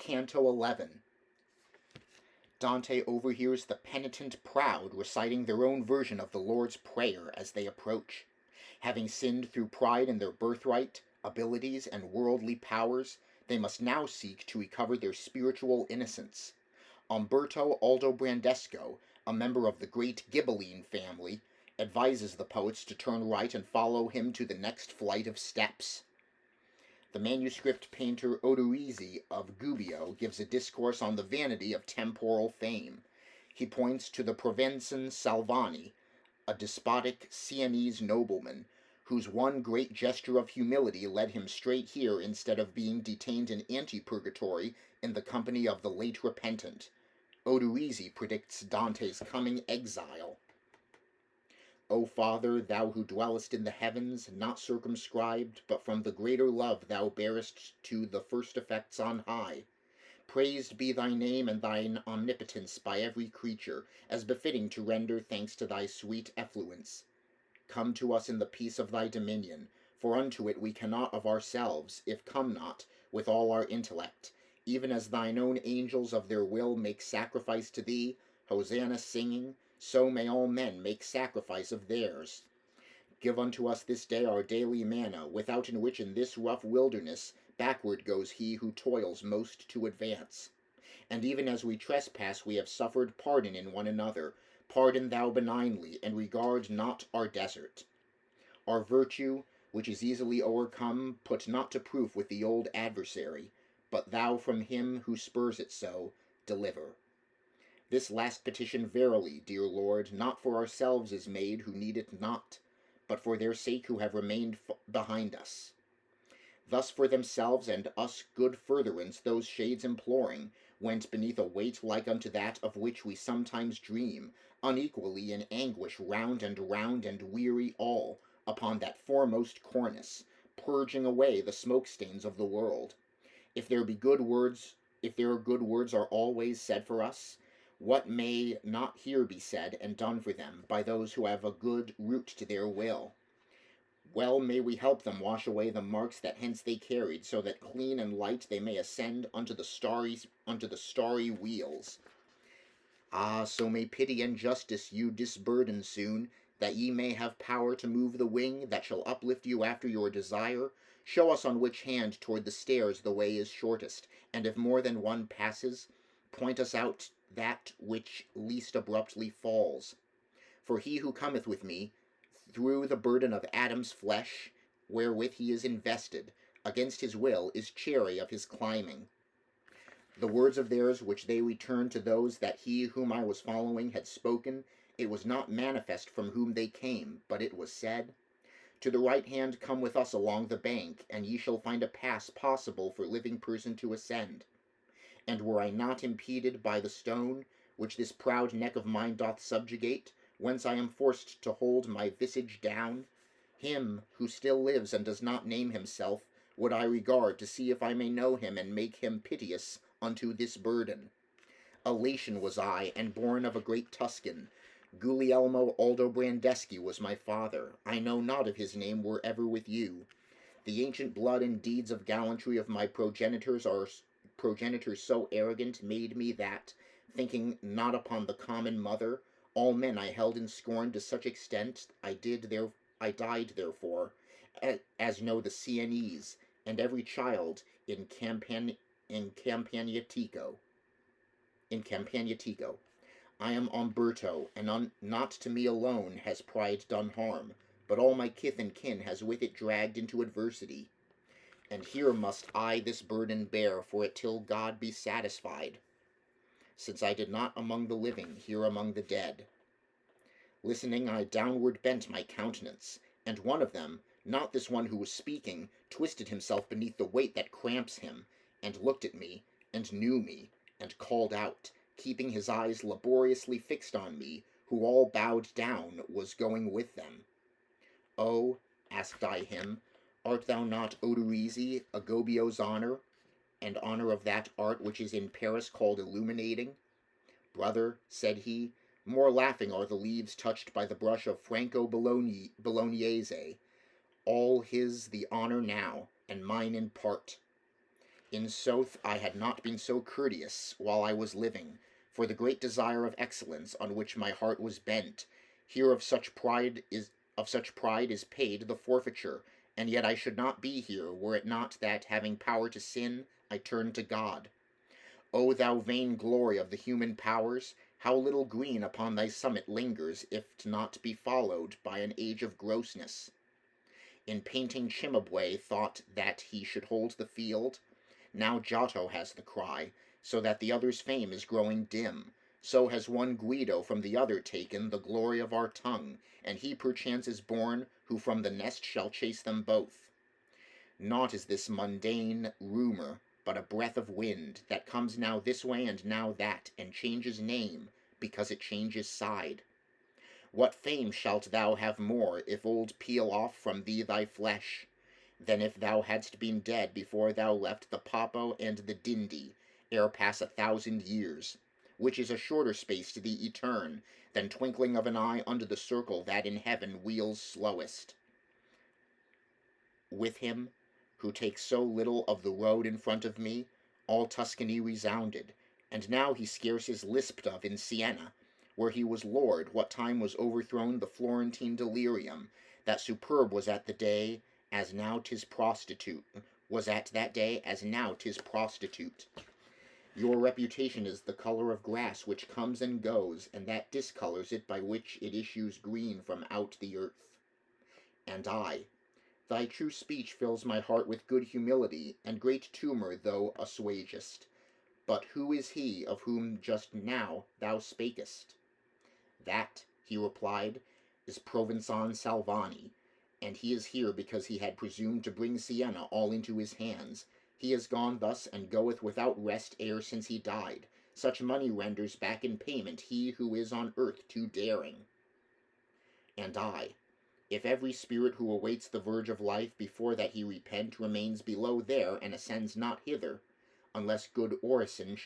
Canto 11. Dante overhears the penitent proud reciting their own version of the Lord's Prayer as they approach. Having sinned through pride in their birthright, abilities, and worldly powers, they must now seek to recover their spiritual innocence. Umberto Aldobrandesco, a member of the great Ghibelline family, advises the poets to turn right and follow him to the next flight of steps. The manuscript painter Odorizzi of Gubbio gives a discourse on the vanity of temporal fame. He points to the Provencan Salvani, a despotic Sienese nobleman, whose one great gesture of humility led him straight here instead of being detained in anti-purgatory in the company of the late repentant. Odorizzi predicts Dante's coming exile. O Father, thou who dwellest in the heavens, not circumscribed, but from the greater love thou bearest to the first effects on high, praised be thy name and thine omnipotence by every creature, as befitting to render thanks to thy sweet effluence. Come to us in the peace of thy dominion, for unto it we cannot of ourselves, if come not, with all our intellect, even as thine own angels of their will make sacrifice to thee, Hosanna singing, so may all men make sacrifice of theirs. Give unto us this day our daily manna, withouten which in this rough wilderness backward goes he who toils most to advance. And even as we trespass we have suffered pardon in one another. Pardon thou benignly, and regard not our desert. Our virtue, which is easily o'ercome, put not to proof with the old adversary, but thou from him who spurs it so, deliver. This last petition verily, dear Lord, not for ourselves is made who need it not, but for their sake who have remained behind us. Thus for themselves and us good furtherance those shades imploring, went beneath a weight like unto that of which we sometimes dream, unequally in anguish round and weary all, upon that foremost cornice, purging away the smoke-stains of the world. If their good words are always said for us, what may not here be said and done for them by those who have a good root to their will? Well may we help them wash away the marks that hence they carried, so that clean and light they may ascend unto the starry wheels. Ah, so may pity and justice you disburden soon, that ye may have power to move the wing that shall uplift you after your desire. Show us on which hand toward the stairs the way is shortest, and if more than one passes, point us out that which least abruptly falls. For he who cometh with me, through the burden of Adam's flesh, wherewith he is invested, against his will is chary of his climbing. The words of theirs which they returned to those that he whom I was following had spoken, it was not manifest from whom they came, but it was said, To the right hand come with us along the bank, and ye shall find a pass possible for living person to ascend. And were I not impeded by the stone, which this proud neck of mine doth subjugate, whence I am forced to hold my visage down, him who still lives and does not name himself, would I regard to see if I may know him and make him piteous unto this burden. Elation was I, and born of a great Tuscan. Guglielmo Aldobrandeschi was my father. I know not if his name were ever with you. The ancient blood and deeds of gallantry of my progenitors so arrogant made me that, thinking not upon the common mother, all men I held in scorn to such extent I died therefore, as know the Sienese, and every child in Campagnatico. I am Umberto, and not to me alone has pride done harm, but all my kith and kin has with it dragged into adversity. And here must I this burden bear for it till God be satisfied, since I did not among the living, here among the dead. Listening, I downward bent my countenance, and one of them, not this one who was speaking, twisted himself beneath the weight that cramps him, and looked at me, and knew me, and called out, keeping his eyes laboriously fixed on me, who all bowed down, was going with them. Oh, asked I him, art thou not Odorizzi, a Gubbio's honor, and honor of that art which is in Paris called illuminating? Brother, said he, more laughing are the leaves touched by the brush of Franco Bolognese. All his the honor now, and mine in part. In sooth, I had not been so courteous while I was living, for the great desire of excellence on which my heart was bent. Here of such pride is paid the forfeiture, and yet I should not be here were it not that, having power to sin, I turn to God. O thou vain glory of the human powers, how little green upon thy summit lingers, if not be followed by an age of grossness. In painting Cimabue thought that he should hold the field. Now Giotto has the cry, so that the other's fame is growing dim. So has one Guido from the other taken the glory of our tongue, and he perchance is born who from the nest shall chase them both. Naught is this mundane rumour, but a breath of wind, that comes now this way and now that, and changes name, because it changes side. What fame shalt thou have more, if old peel off from thee thy flesh, than if thou hadst been dead before thou left the Papo and the Dindi, ere pass 1,000 years, which is a shorter space to thee etern, than twinkling of an eye under the circle that in heaven wheels slowest. With him, who takes so little of the road in front of me, all Tuscany resounded, and now he scarce is lisped of in Siena, where he was lord what time was overthrown the Florentine delirium, that superb was at the day as now 'tis prostitute, was at that day as now 'tis prostitute. Your reputation is the colour of grass which comes and goes, and that discolours it by which it issues green from out the earth. And I, thy true speech fills my heart with good humility, and great tumour thou assuagest. But who is he of whom just now thou spakest? That, he replied, is Provençon Salvani, and he is here because he had presumed to bring Siena all into his hands. He has gone thus, and goeth without rest ere since he died. Such money renders back in payment he who is on earth too daring. And I, if every spirit who awaits the verge of life before that he repent remains below there and ascends not hither, unless good orison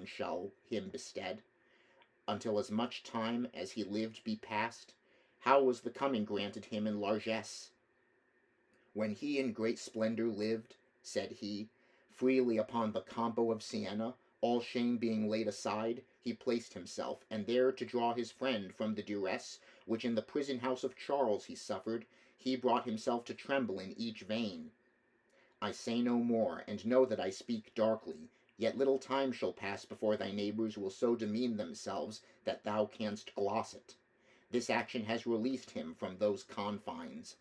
shall him bestead, until as much time as he lived be past, how was the coming granted him in largesse? When he in great splendour lived, said he, freely upon the Campo of Siena, all shame being laid aside, he placed himself, and there to draw his friend from the duress which in the prison house of Charles he suffered, he brought himself to tremble in each vein. I say no more, and know that I speak darkly, yet little time shall pass before thy neighbours will so demean themselves that thou canst gloss it. This action has released him from those confines.